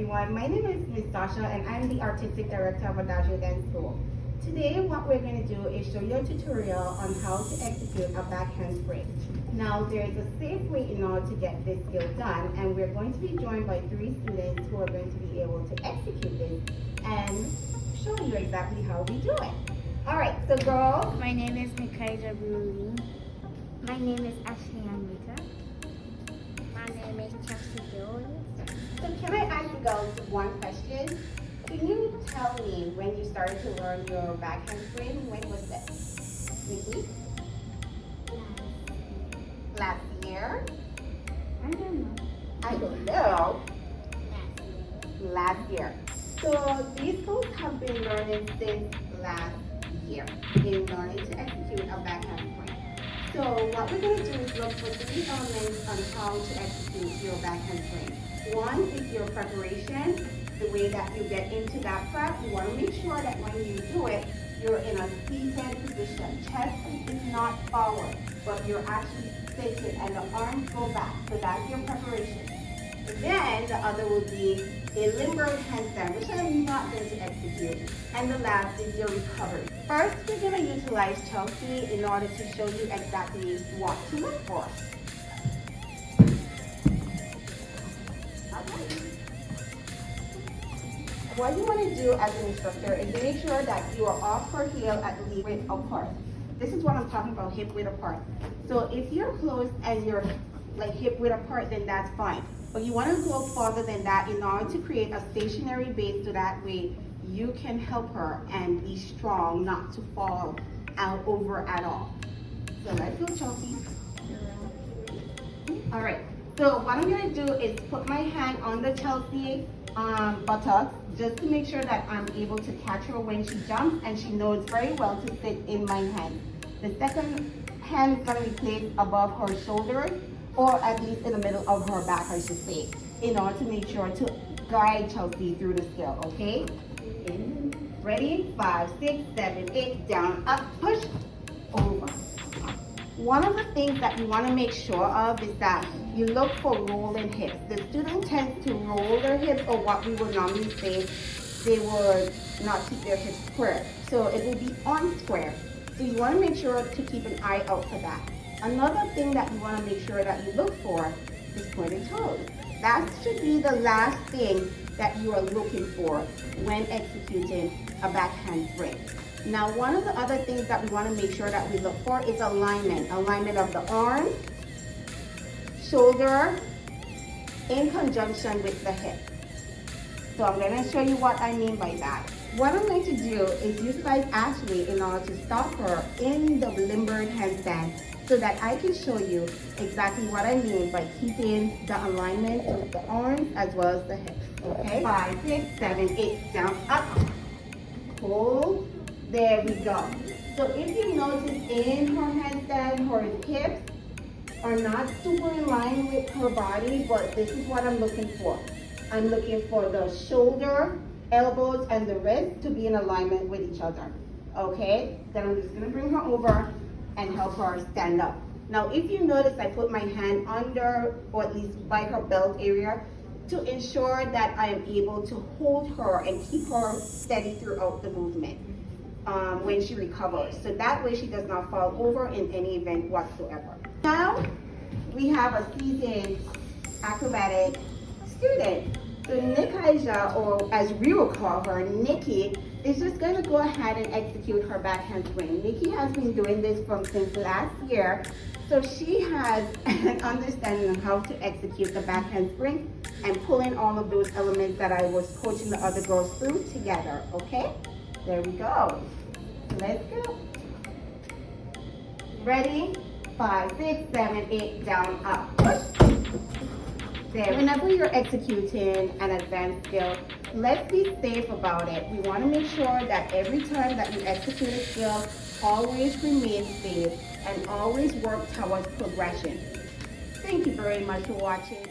everyone. My name is Ms. Dasha and I'm the Artistic Director of Adagio Dance School. Today what we're going to do is show you a tutorial on how to execute a back handspring. Now there is a safe way in order to get this skill done, and we're going to be joined by 3 students who are going to be able to execute this and show you exactly how we do it. Alright, so girls. My name is Mikaela Bruni. My name is Ashley Anita. My name is Chelsea Jones. So can I ask you girls one question? Can you tell me when you started to learn your back handspring? When was this? Nikki? Last year? I don't know. I don't know. Last year. So these girls have been learning since last year in learning to execute a back handspring. So what we're going to do is look for 3 elements on how to execute your back handspring. One is your preparation, the way that you get into that prep. You want to make sure that when you do it, you're in a seated position. Chest is not forward, but you're actually seated and the arms go back. So that's your preparation. Then the other will be a limbered handstand, which I'm not going to execute. And the last is your recovery. First, we're going to utilize Chelsea in order to show you exactly what to look for. What you want to do as an instructor is make sure that you are off her heel at least width apart. This is what I'm talking about, hip width apart. So if you're close and you're like hip width apart, then that's fine. But you want to go farther than that in order to create a stationary base, so that way you can help her and be strong, not to fall out over at all. So let's go, Chelsea. All right. So what I'm going to do is put my hand on the Chelsea buttocks, just to make sure that I'm able to catch her when she jumps, and she knows very well to sit in my hand. The second hand is going to be placed above her shoulders, or at least in the middle of her back, I should say, in order to make sure to guide Chelsea through the skill, okay? Ready? 5, 6, 7, 8, down, up, push, over. One of the things that you want to make sure of is that you look for rolling hips. The student tends to roll their hips, or what we would normally say, they would not keep their hips square. So it will be on square. So you want to make sure to keep an eye out for that. Another thing that you want to make sure that you look for is pointed toes. That should be the last thing that you are looking for when executing a back handspring. Now, one of the other things that we want to make sure that we look for is alignment. Alignment of the arm, shoulder, in conjunction with the hip. So I'm going to show you what I mean by that. What I'm going to do is utilize Ashley in order to stop her in the limbered handstand, so that I can show you exactly what I mean by keeping the alignment of the arms as well as the hips. Okay? 5, 6, 7, 8, down, up, hold. There we go. So if you notice in her handstand, her hips are not super in line with her body, but this is what I'm looking for. I'm looking for the shoulder, elbows, and the wrist to be in alignment with each other. Okay? Then I'm just going to bring her over and help her stand up. Now, if you notice, I put my hand under, or at least by her belt area, to ensure that I am able to hold her and keep her steady throughout the movement when she recovers. So that way she does not fall over in any event whatsoever. Now, we have a seasoned acrobatic student. So Nikaija, or as we will call her, Nikki, is just going to go ahead and execute her back handspring. Nikki has been doing this since last year, so she has an understanding of how to execute the back handspring and pull in all of those elements that I was coaching the other girls through together, okay? There we go. Let's go. Ready? 5, 6, 7, 8, down, up, push. There. Whenever you're executing an advanced skill, let's be safe about it. We want to make sure that every time that you execute a skill, always remain safe and always work towards progression. Thank you very much for watching.